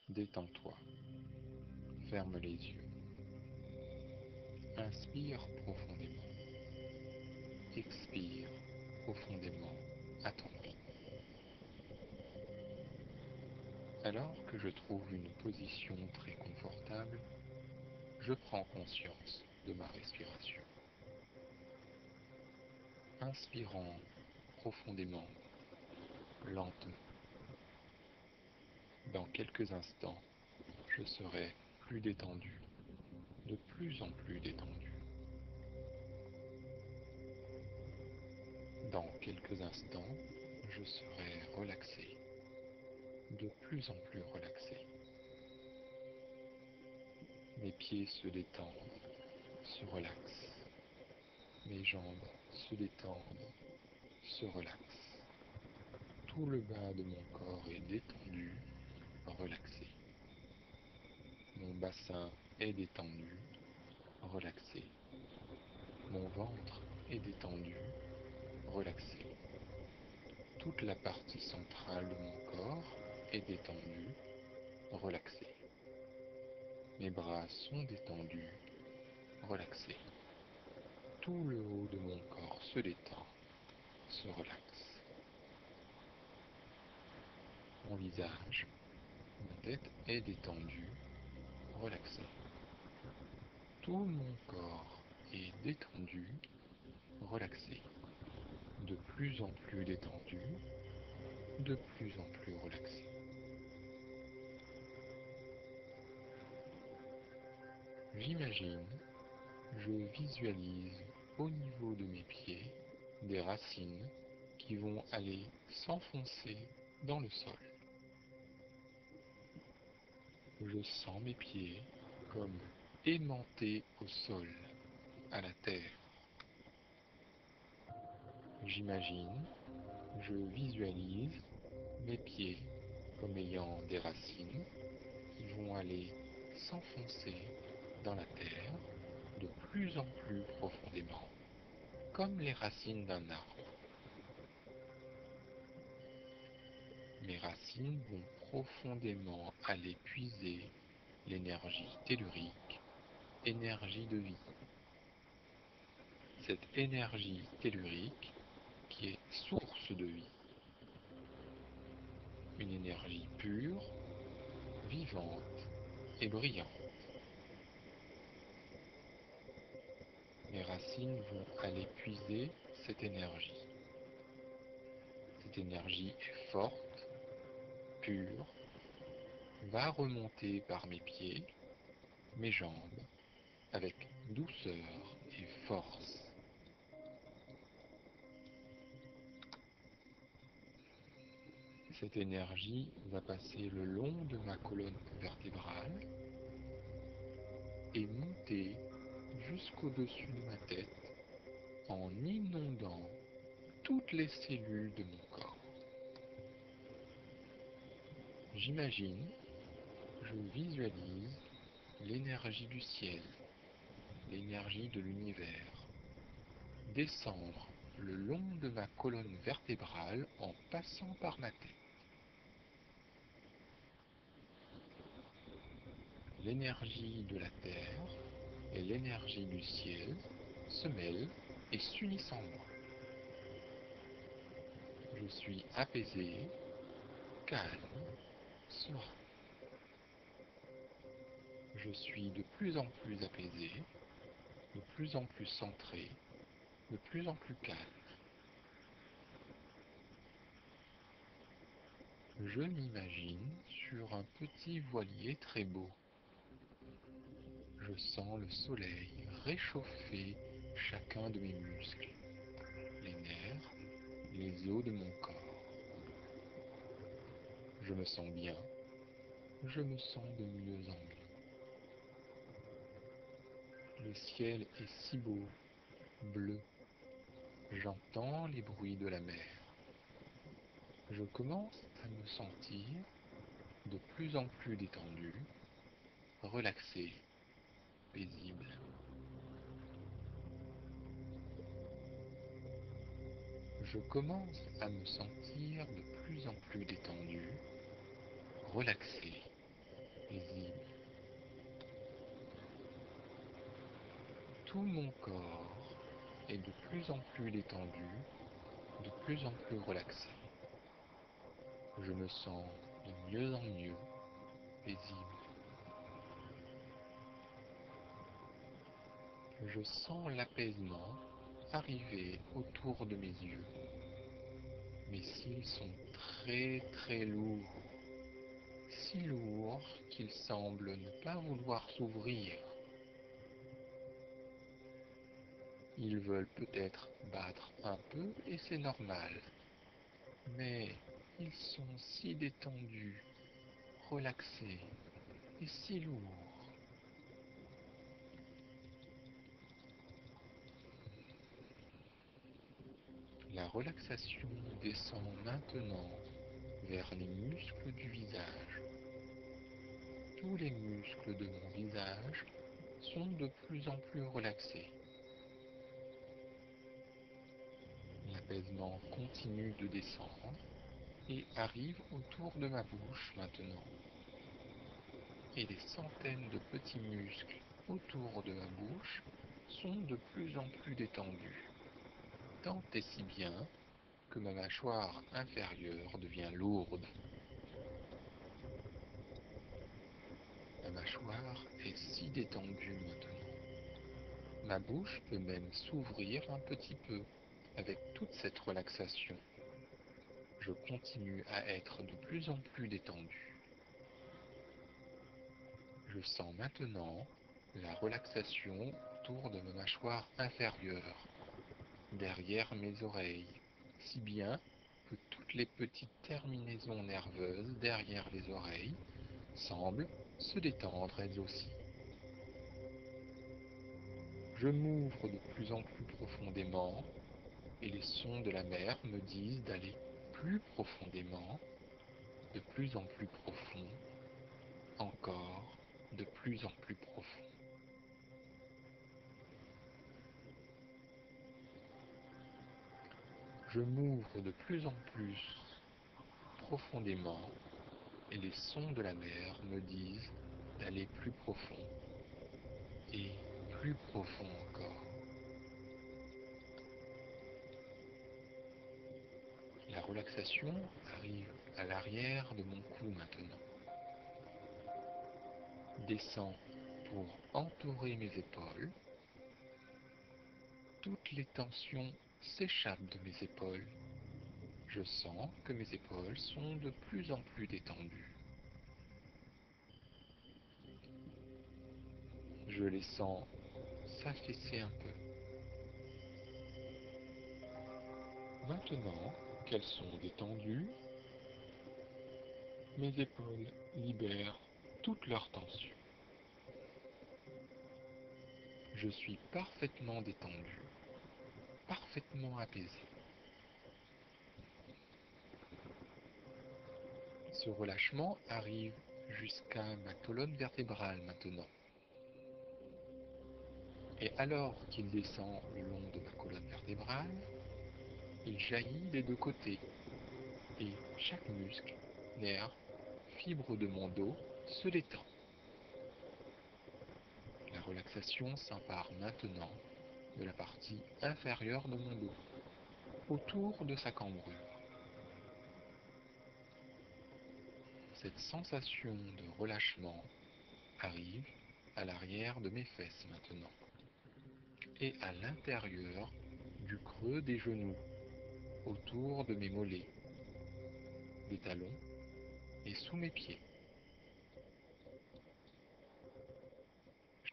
Détends-toi. Ferme les yeux. Inspire profondément. Expire profondément à ton rythme. Alors que je trouve une position très confortable, je prends conscience de ma respiration. Inspirant profondément, lentement. Dans quelques instants, je serai plus détendu, de plus en plus détendu. Dans quelques instants, je serai relaxé, de plus en plus relaxé. Mes pieds se détendent, se relaxent. Mes jambes se détendent, se relaxent. Tout le bas de mon corps est détendu, relaxé. Mon bassin est détendu, relaxé. Mon ventre est détendu, relaxé. Toute la partie centrale de mon corps est détendue, relaxée. Mes bras sont détendus, relaxés. Tout le haut de mon corps se détend, se relaxe. Mon visage, ma tête est détendue, relaxée. Tout mon corps est détendu, relaxé. De plus en plus détendu, de plus en plus relaxé. J'imagine, je visualise au niveau de mes pieds des racines qui vont aller s'enfoncer dans le sol. Je sens mes pieds comme aimantés au sol, à la terre. J'imagine, je visualise mes pieds comme ayant des racines qui vont aller s'enfoncer dans la terre de plus en plus profondément, comme les racines d'un arbre. Mes racines vont profondément aller puiser l'énergie tellurique, énergie de vie. Cette énergie tellurique qui est source de vie. Une énergie pure, vivante et brillante. Mes racines vont aller puiser cette énergie. Cette énergie est forte, pure, va remonter par mes pieds, mes jambes, avec douceur et force. Cette énergie va passer le long de ma colonne vertébrale et monter jusqu'au-dessus de ma tête en inondant toutes les cellules de mon corps. J'imagine, je visualise l'énergie du ciel, l'énergie de l'univers, descendre le long de ma colonne vertébrale en passant par ma tête. L'énergie de la terre et l'énergie du ciel se mêlent et s'unissent en moi. Je suis apaisé, calme, serein. Je suis de plus en plus apaisé, de plus en plus centré, de plus en plus calme. Je m'imagine sur un petit voilier très beau. Je sens le soleil réchauffer chacun de mes muscles, les nerfs, les os de mon corps. Je me sens bien, je me sens de mieux en mieux. Le ciel est si beau, bleu. J'entends les bruits de la mer. Je commence à me sentir de plus en plus détendu, relaxé, paisible. Je commence à me sentir de plus en plus détendu, relaxé, Tout mon corps est de plus en plus détendu, de plus en plus relaxé. Je me sens de mieux en mieux paisible. Je sens l'apaisement arriver autour de mes yeux. Mes cils sont très lourds, si lourds qu'ils semblent ne pas vouloir s'ouvrir. Ils veulent peut-être battre un peu et c'est normal, mais ils sont si détendus, relaxés et si lourds. La relaxation descend maintenant vers les muscles du visage. Tous les muscles de mon visage sont de plus en plus relaxés. L'apaisement continue de descendre et arrive autour de ma bouche maintenant. Et des centaines de petits muscles autour de ma bouche sont de plus en plus détendus, tant et si bien que ma mâchoire inférieure devient lourde. Ma mâchoire est si détendue maintenant. Ma bouche peut même s'ouvrir un petit peu avec toute cette relaxation. Je continue à être de plus en plus détendu. Je sens maintenant la relaxation autour de ma mâchoire inférieure, derrière mes oreilles, si bien que toutes les petites terminaisons nerveuses derrière les oreilles semblent se détendre elles aussi. Je m'ouvre de plus en plus profondément et les sons de la mer me disent d'aller plus profondément, de plus en plus profond, encore de plus en plus profond. Je m'ouvre de plus en plus profondément et les sons de la mer me disent d'aller plus profond et plus profond encore. La relaxation arrive à l'arrière de mon cou maintenant. Descend pour entourer mes épaules. Toutes les tensions s'échappent de mes épaules. Je sens que mes épaules sont de plus en plus détendues. Je les sens s'affaisser un peu. Maintenant qu'elles sont détendues, mes épaules libèrent toute leur tension. Je suis parfaitement détendu, parfaitement apaisé. Ce relâchement arrive jusqu'à ma colonne vertébrale maintenant. Et alors qu'il descend le long de ma colonne vertébrale, il jaillit des deux côtés. Et chaque muscle, nerf, fibre de mon dos se détend. La relaxation s'empare maintenant de la partie inférieure de mon dos, autour de sa cambrure. Cette sensation de relâchement arrive à l'arrière de mes fesses maintenant et à l'intérieur du creux des genoux, autour de mes mollets, des talons et sous mes pieds.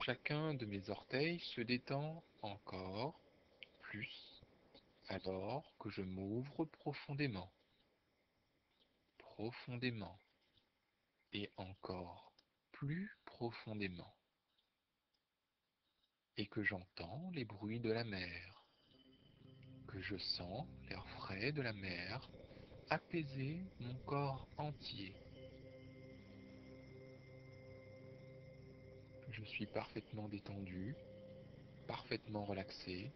Chacun de mes orteils se détend encore plus alors que je m'ouvre profondément, profondément et encore plus profondément, et que j'entends les bruits de la mer, que je sens l'air frais de la mer apaiser mon corps entier. Je suis parfaitement détendu, parfaitement relaxé,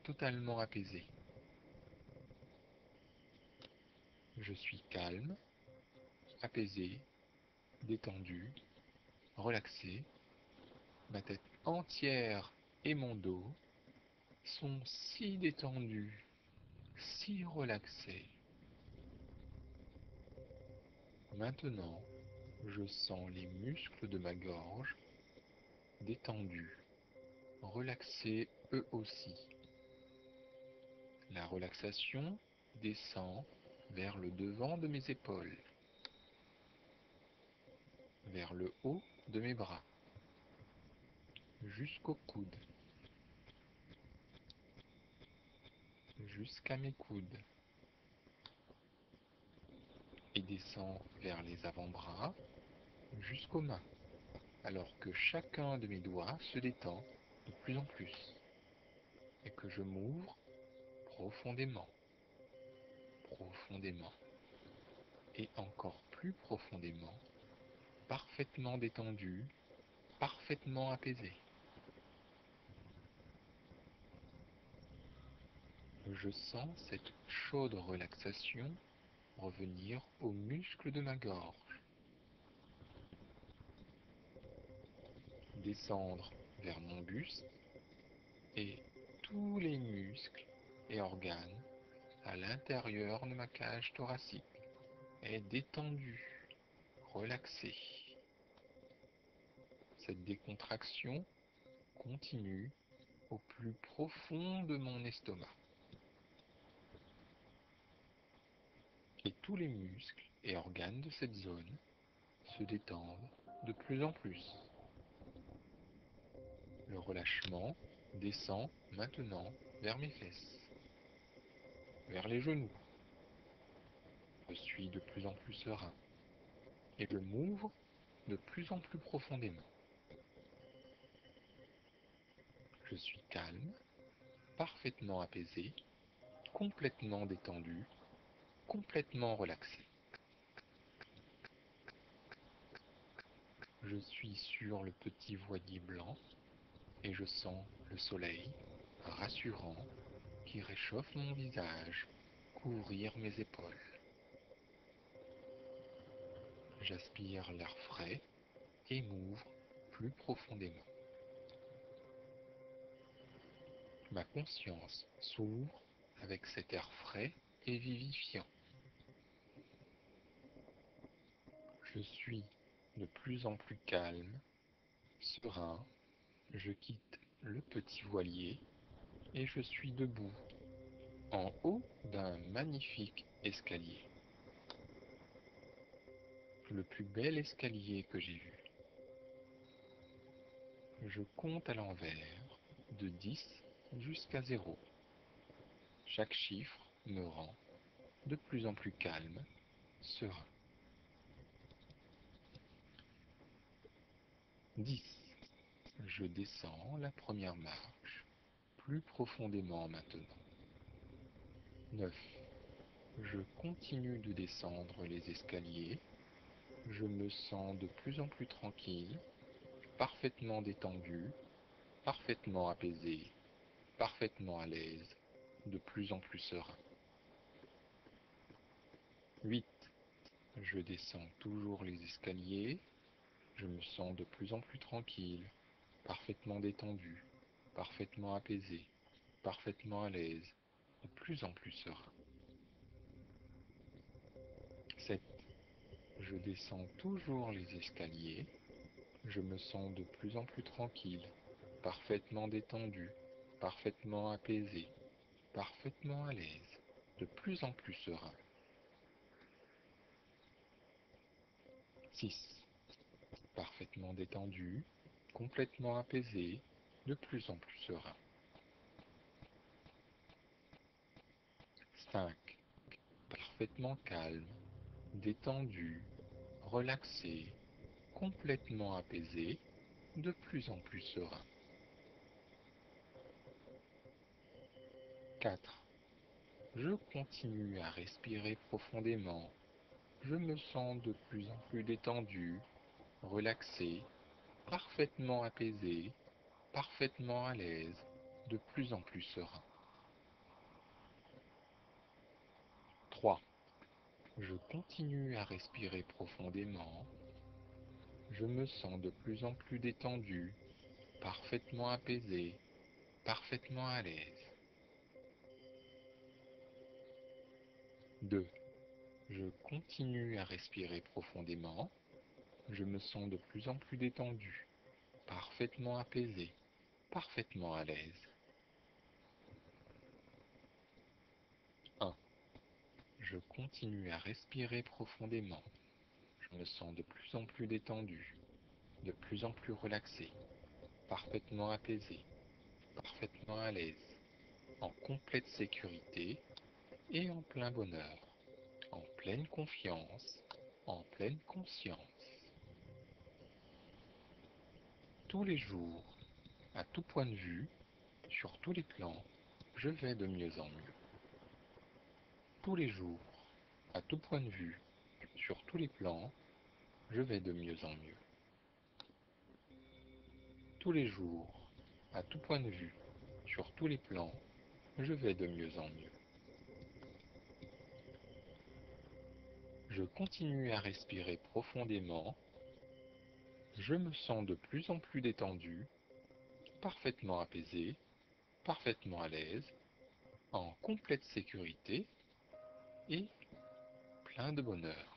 totalement apaisé. Je suis calme, apaisé, détendu, relaxé, ma tête entière et mon dos sont si détendus, si relaxés. Maintenant, je sens les muscles de ma gorge détendus, relaxés eux aussi. La relaxation descend vers le devant de mes épaules, vers le haut de mes bras, jusqu'aux coudes, jusqu'à mes coudes, et descend vers les avant-bras, jusqu'aux mains, alors que chacun de mes doigts se détend de plus en plus, et que je m'ouvre profondément, profondément, et encore plus profondément, parfaitement détendu, parfaitement apaisé. Je sens cette chaude relaxation revenir aux muscles de ma gorge, descendre vers mon buste et tous les muscles et organes à l'intérieur de ma cage thoracique est détendu, relaxé. Cette décontraction continue au plus profond de mon estomac. Et tous les muscles et organes de cette zone se détendent de plus en plus. Le relâchement descend maintenant vers mes fesses, vers les genoux. Je suis de plus en plus serein et je m'ouvre de plus en plus profondément. Je suis calme, parfaitement apaisé, complètement détendu, complètement relaxé. Je suis sur le petit voilier blanc et je sens le soleil rassurant qui réchauffe mon visage, couvrir mes épaules. J'aspire l'air frais et m'ouvre plus profondément. Ma conscience s'ouvre avec cet air frais et vivifiant. Je suis de plus en plus calme, serein. Je quitte le petit voilier et je suis debout, en haut d'un magnifique escalier. Le plus bel escalier que j'ai vu. Je compte à l'envers, de 10 jusqu'à 0. Chaque chiffre me rend de plus en plus calme, serein. 10. Je descends la première marche, plus profondément maintenant. 9. Je continue de descendre les escaliers. Je me sens de plus en plus tranquille, parfaitement détendu, parfaitement apaisé, parfaitement à l'aise, de plus en plus serein. 8. Je descends toujours les escaliers. Je me sens de plus en plus tranquille, parfaitement détendu, parfaitement apaisé, parfaitement à l'aise, de plus en plus serein. 7. Je descends toujours les escaliers. Je me sens de plus en plus tranquille, parfaitement détendu, parfaitement apaisé, parfaitement à l'aise, de plus en plus serein. 6. Parfaitement détendu, complètement apaisé, de plus en plus serein. 5. Parfaitement calme, détendu, relaxé, complètement apaisé, de plus en plus serein. 4. Je continue à respirer profondément. Je me sens de plus en plus détendu, relaxé, parfaitement apaisé, parfaitement à l'aise, de plus en plus serein. 3. Je continue à respirer profondément. Je me sens de plus en plus détendu, parfaitement apaisé, parfaitement à l'aise. 2. Je continue à respirer profondément. Je me sens de plus en plus détendu, parfaitement apaisé, parfaitement à l'aise. 1. Je continue à respirer profondément. Je me sens de plus en plus détendu, de plus en plus relaxé, parfaitement apaisé, parfaitement à l'aise, en complète sécurité et en plein bonheur, en pleine confiance, en pleine conscience. Tous les jours, à tout point de vue, sur tous les plans, je vais de mieux en mieux. Tous les jours, à tout point de vue, sur tous les plans, je vais de mieux en mieux. Tous les jours, à tout point de vue, sur tous les plans, je vais de mieux en mieux. Je continue à respirer profondément. Je me sens de plus en plus détendu, parfaitement apaisé, parfaitement à l'aise, en complète sécurité et plein de bonheur.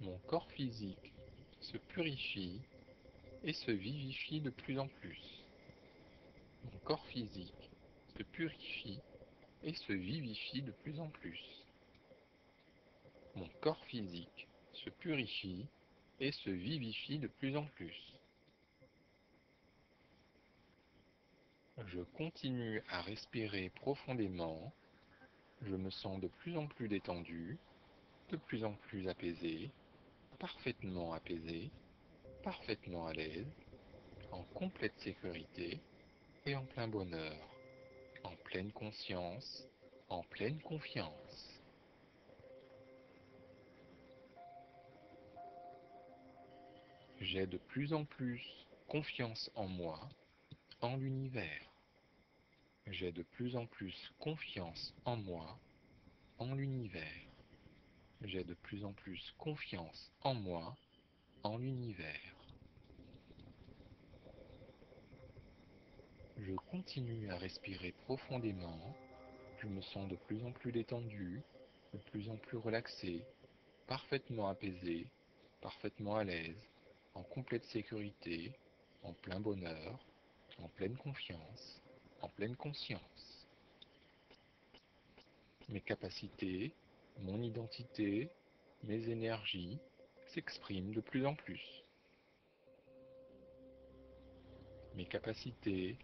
Mon corps physique se purifie et se vivifie de plus en plus. Mon corps physique se purifie et se vivifie de plus en plus. Mon corps physique se purifie et se vivifie de plus en plus. Je continue à respirer profondément. Je me sens de plus en plus détendu, de plus en plus apaisé, parfaitement à l'aise, en complète sécurité et en plein bonheur, en pleine conscience, en pleine confiance. J'ai de plus en plus confiance en moi, en l'univers. J'ai de plus en plus confiance en moi, en l'univers. J'ai de plus en plus confiance en moi, en l'univers. Je continue à respirer profondément. Je me sens de plus en plus détendu, de plus en plus relaxé, parfaitement apaisé, parfaitement à l'aise, en complète sécurité, en plein bonheur, en pleine confiance, en pleine conscience. Mes capacités, mon identité, mes énergies s'expriment de plus en plus. Mes capacités,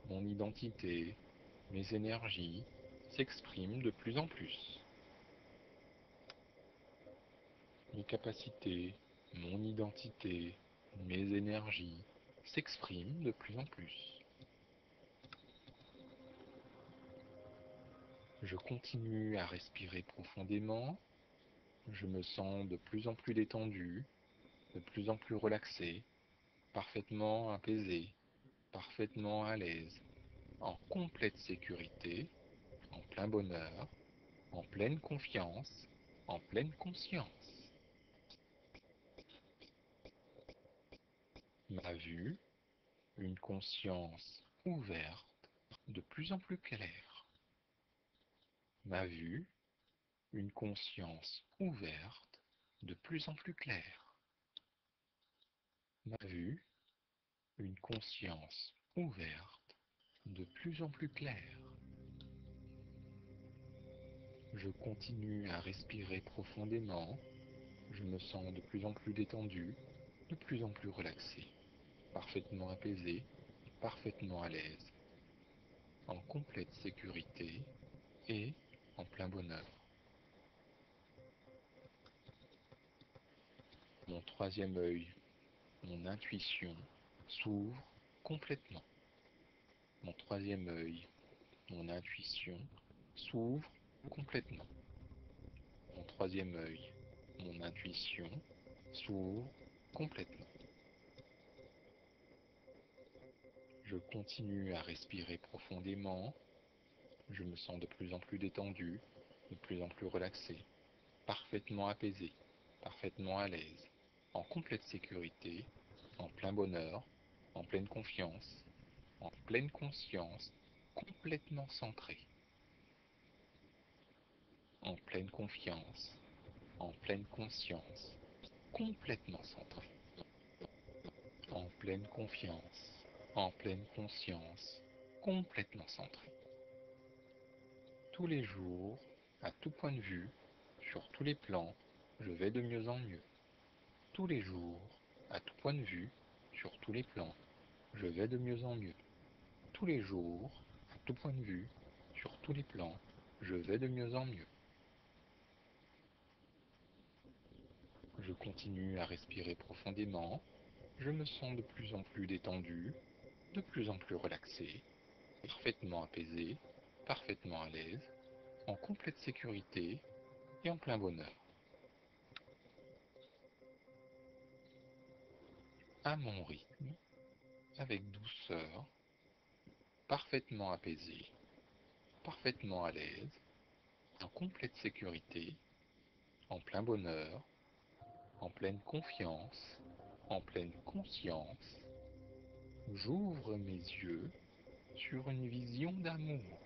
mon identité, mes énergies s'expriment de plus en plus. Mes capacités, mon identité, mes énergies s'expriment de plus en plus. Je continue à respirer profondément. Je me sens de plus en plus détendu, de plus en plus relaxé, parfaitement apaisé, parfaitement à l'aise, en complète sécurité, en plein bonheur, en pleine confiance, en pleine conscience. Ma vue, une conscience ouverte, de plus en plus claire. Ma vue, une conscience ouverte, de plus en plus claire. Ma vue, une conscience ouverte, de plus en plus claire. Je continue à respirer profondément. Je me sens de plus en plus détendu, de plus en plus relaxé, parfaitement apaisé, parfaitement à l'aise, en complète sécurité et en plein bonheur. Mon troisième œil, mon intuition, s'ouvre complètement. Mon troisième œil, mon intuition, s'ouvre complètement. Mon troisième œil, mon intuition, s'ouvre complètement. Je continue à respirer profondément. Je me sens de plus en plus détendu, de plus en plus relaxé, parfaitement apaisé, parfaitement à l'aise, en complète sécurité, en plein bonheur, en pleine confiance, en pleine conscience, complètement centré, en pleine confiance, en pleine conscience, complètement centré, en pleine confiance, en pleine conscience, complètement centré. Tous les jours, à tout point de vue, sur tous les plans, je vais de mieux en mieux. Tous les jours, à tout point de vue, sur tous les plans, je vais de mieux en mieux. Tous les jours, à tout point de vue, sur tous les plans, je vais de mieux en mieux. Je continue à respirer profondément, je me sens de plus en plus détendu, de plus en plus relaxé, parfaitement apaisé, parfaitement à l'aise, en complète sécurité et en plein bonheur. À mon rythme, avec douceur, parfaitement apaisé, parfaitement à l'aise, en complète sécurité, en plein bonheur, en pleine confiance, en pleine conscience, j'ouvre mes yeux sur une vision d'amour.